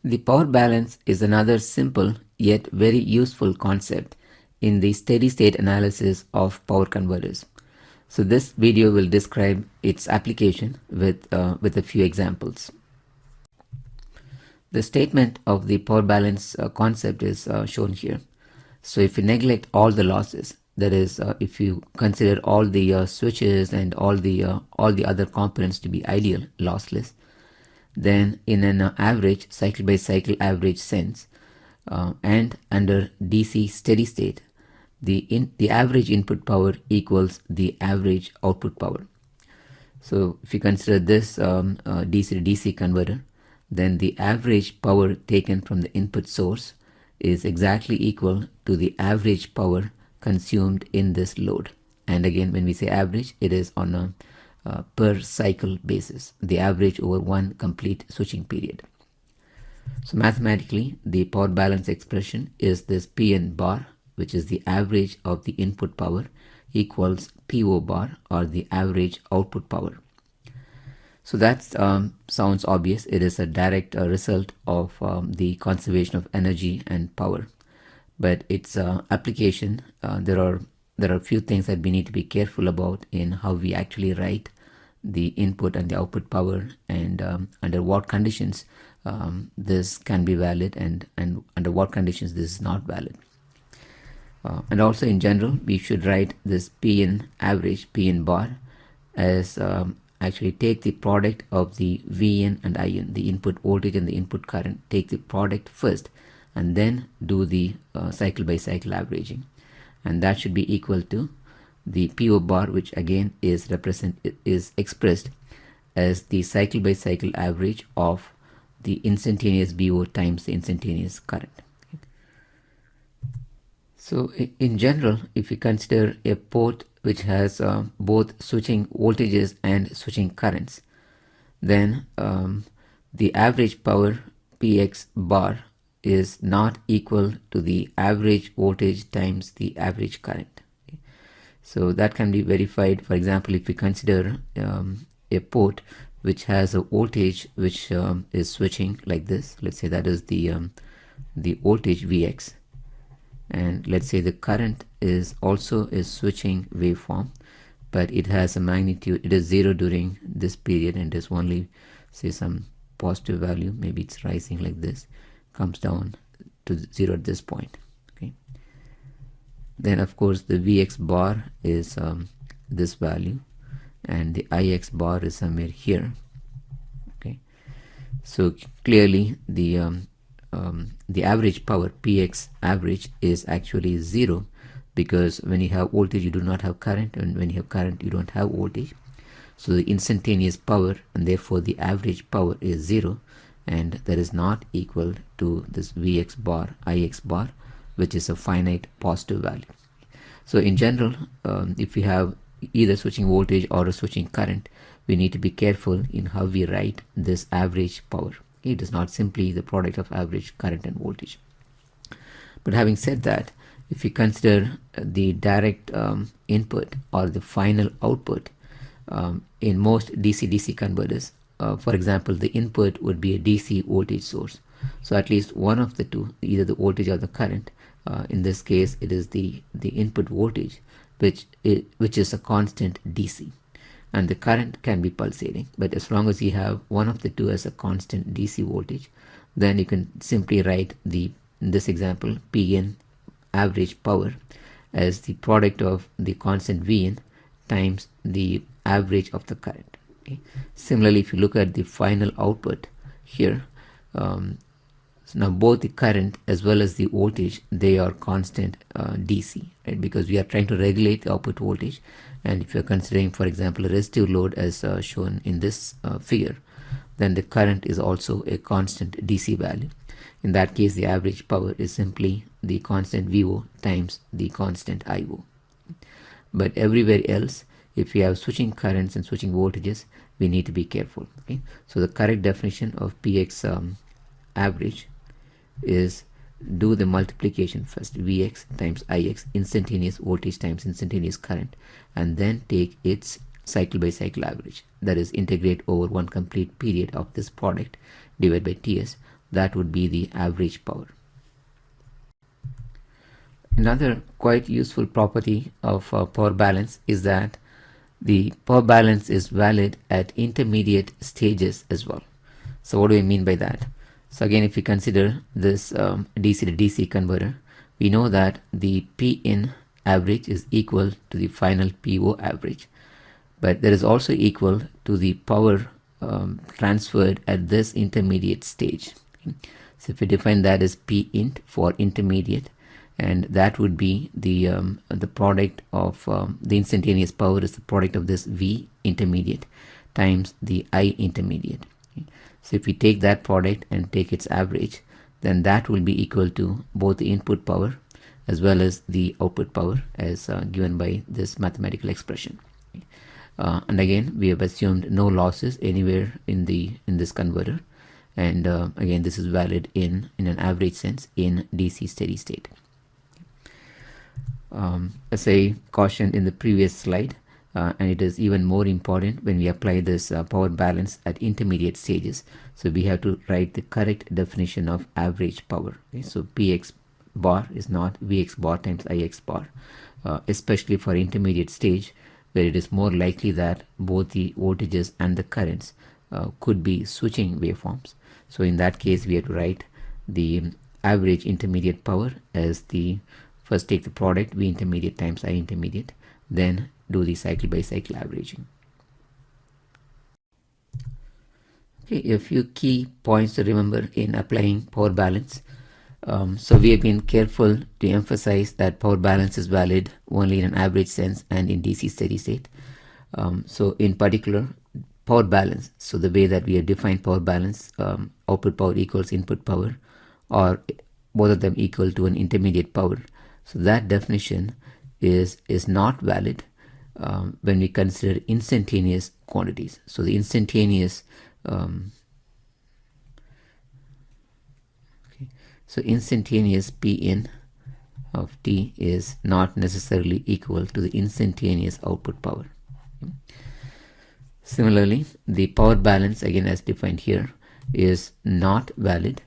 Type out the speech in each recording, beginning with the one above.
The power balance is another simple yet very useful concept in the steady-state analysis of power converters. So this video will describe its application with a few examples. The statement of the power balance concept is shown here. So if you neglect all the losses, that is, if you consider all the switches and all the other components to be ideal lossless, then in an average cycle by cycle average sense and under DC steady state, the average input power equals the average output power. So if you consider this DC to DC converter, then the average power taken from the input source is exactly equal to the average power consumed in this load. And again, when we say average, it is on a per cycle basis, the average over one complete switching period. So mathematically, the power balance expression is this Pn bar, which is the average of the input power, equals PO bar, or the average output power. So that sounds obvious. It is a direct result of the conservation of energy and power. But its application, there are a few things that we need to be careful about in how we actually write the input and the output power, and under what conditions this can be valid, and under what conditions this is not valid. And also in general, we should write this Pn average, Pn bar, as actually take the product of the Vn and In, the input voltage and the input current, take the product first and then do the cycle by cycle averaging, and that should be equal to the PO bar, which again is expressed as the cycle by cycle average of the instantaneous BO times the instantaneous current. So in general, if you consider a port which has both switching voltages and switching currents, then the average power Px bar is not equal to the average voltage times the average current. Okay. So that can be verified. For example, if we consider a port which has a voltage which is switching like this, let's say that is the voltage Vx, and let's say the current is also a switching waveform, but it has a magnitude, it is 0 during this period, and is only, say, some positive value, maybe it's rising like this, comes down to 0 at this point. Okay. Then of course the Vx bar is this value, and the Ix bar is somewhere here. Okay. So clearly the average power Px average is actually 0, because when you have voltage you do not have current, and when you have current you don't have voltage. So the instantaneous power, and therefore the average power, is 0, and that is not equal to this Vx bar, Ix bar, which is a finite positive value. So in general, if we have either switching voltage or a switching current, we need to be careful in how we write this average power. It is not simply the product of average current and voltage. But having said that, if you consider the direct input or the final output in most DC-DC converters, for example, the input would be a DC voltage source. So at least one of the two, either the voltage or the current, in this case it is the input voltage, which is a constant DC, and the current can be pulsating. But as long as you have one of the two as a constant DC voltage, then you can simply write in this example, Pn average power as the product of the constant Vn times the average of the current. Okay. Similarly, if you look at the final output here, so now both the current as well as the voltage, they are constant DC, right? Because we are trying to regulate the output voltage, and if you are considering, for example, a resistive load as shown in this figure, then the current is also a constant DC value. In that case, the average power is simply the constant VO times the constant IO. But everywhere else, if we have switching currents and switching voltages, we need to be careful. Okay, so the correct definition of Px average is do the multiplication first, Vx times Ix, instantaneous voltage times instantaneous current, and then take its cycle by cycle average, that is integrate over one complete period of this product divided by Ts, that would be the average power. Another quite useful property of power balance is that the power balance is valid at intermediate stages as well. So what do I mean by that? So again, if we consider this DC to DC converter, we know that the P-in average is equal to the final PO average, but that is also equal to the power transferred at this intermediate stage. So if we define that as P int for intermediate, and that would be the product of the instantaneous power is the product of this V intermediate times the I intermediate. So if we take that product and take its average, then that will be equal to both the input power as well as the output power as given by this mathematical expression. And again, we have assumed no losses anywhere in this converter, and again, this is valid in an average sense in DC steady state. As I cautioned in the previous slide, and it is even more important when we apply this power balance at intermediate stages. So we have to write the correct definition of average power. Okay? So Px bar is not Vx bar times Ix bar, especially for intermediate stage, where it is more likely that both the voltages and the currents could be switching waveforms. So in that case, we have to write the average intermediate power as the first take the product V intermediate times I intermediate, then do the cycle by cycle averaging. Okay, a few key points to remember in applying power balance. So we have been careful to emphasize that power balance is valid only in an average sense and in DC steady state. So in particular, power balance, so the way that we have defined power balance, output power equals input power, or both of them equal to an intermediate power. So that definition is not valid when we consider instantaneous quantities. So the instantaneous instantaneous P-in of T is not necessarily equal to the instantaneous output power. Okay. Similarly, the power balance, again as defined here, is not valid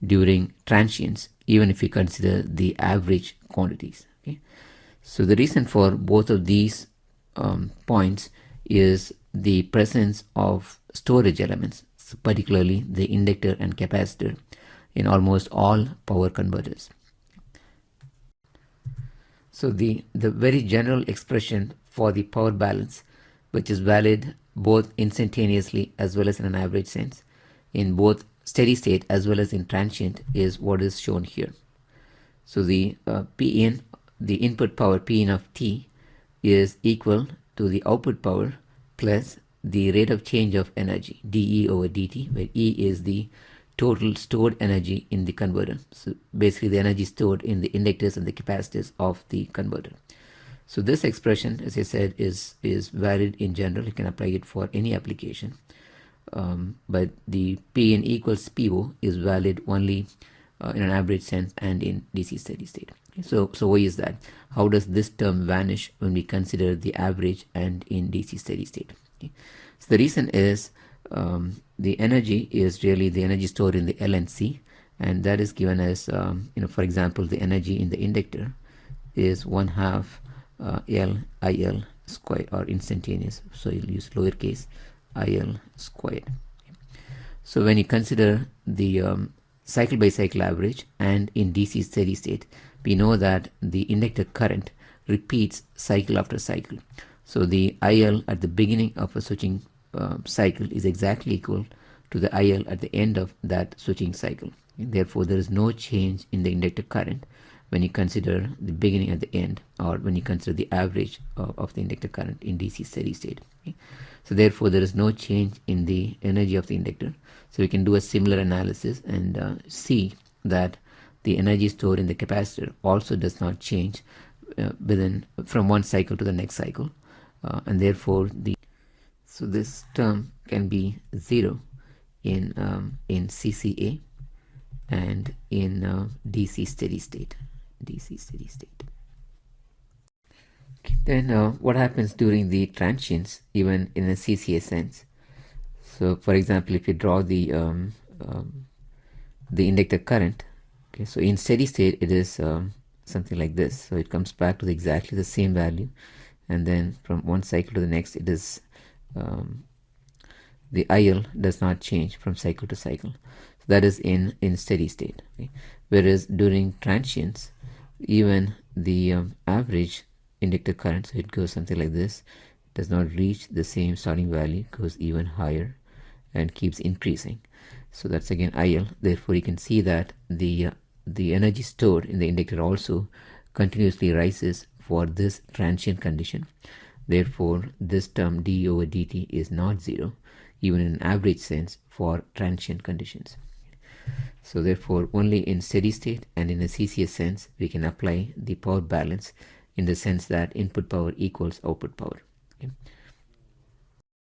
during transients, even if we consider the average quantities. Okay. So the reason for both of these points is the presence of storage elements, so particularly the inductor and capacitor, in almost all power converters. So the very general expression for the power balance, which is valid both instantaneously as well as in an average sense, in both steady state as well as in transient, is what is shown here. So the P-in, the input power P-in of T, is equal to the output power plus the rate of change of energy, dE over dt, where E is the total stored energy in the converter. So basically the energy stored in the inductors and the capacitors of the converter. So this expression, as I said, is valid in general. You can apply it for any application. But the P-in equals PO is valid only in an average sense and in DC steady state. Okay, so why is that? How does this term vanish when we consider the average and in DC steady state? Okay. So the reason is the energy is really the energy stored in the L and C, and that is given as for example, the energy in the inductor is 1/2 L IL squared, or instantaneous, so you'll use lowercase IL squared. So when you consider the cycle by cycle average and in DC steady state, we know that the inductor current repeats cycle after cycle. So the IL at the beginning of a switching cycle is exactly equal to the IL at the end of that switching cycle. And therefore, there is no change in the inductor current when you consider the beginning and the end, or when you consider the average of the inductor current in DC steady state. Okay. So therefore, there is no change in the energy of the inductor. So we can do a similar analysis and see that the energy stored in the capacitor also does not change from one cycle to the next cycle, and therefore so this term can be 0 in CCA and in DC steady state. Okay, then what happens during the transients, even in a CCA sense? So for example, if you draw the the inductor current. Okay, so in steady state it is something like this. So it comes back to exactly the same value, and then from one cycle to the next it is the IL does not change from cycle to cycle. So that is in steady state. Okay? Whereas during transients, even the average inductor current, so it goes something like this, does not reach the same starting value, goes even higher and keeps increasing. So that's again IL. Therefore you can see that the energy stored in the inductor also continuously rises for this transient condition. Therefore this term d over dt is not zero, even in an average sense for transient conditions. So therefore only in steady state and in a CCS sense we can apply the power balance, in the sense that input power equals output power. Okay.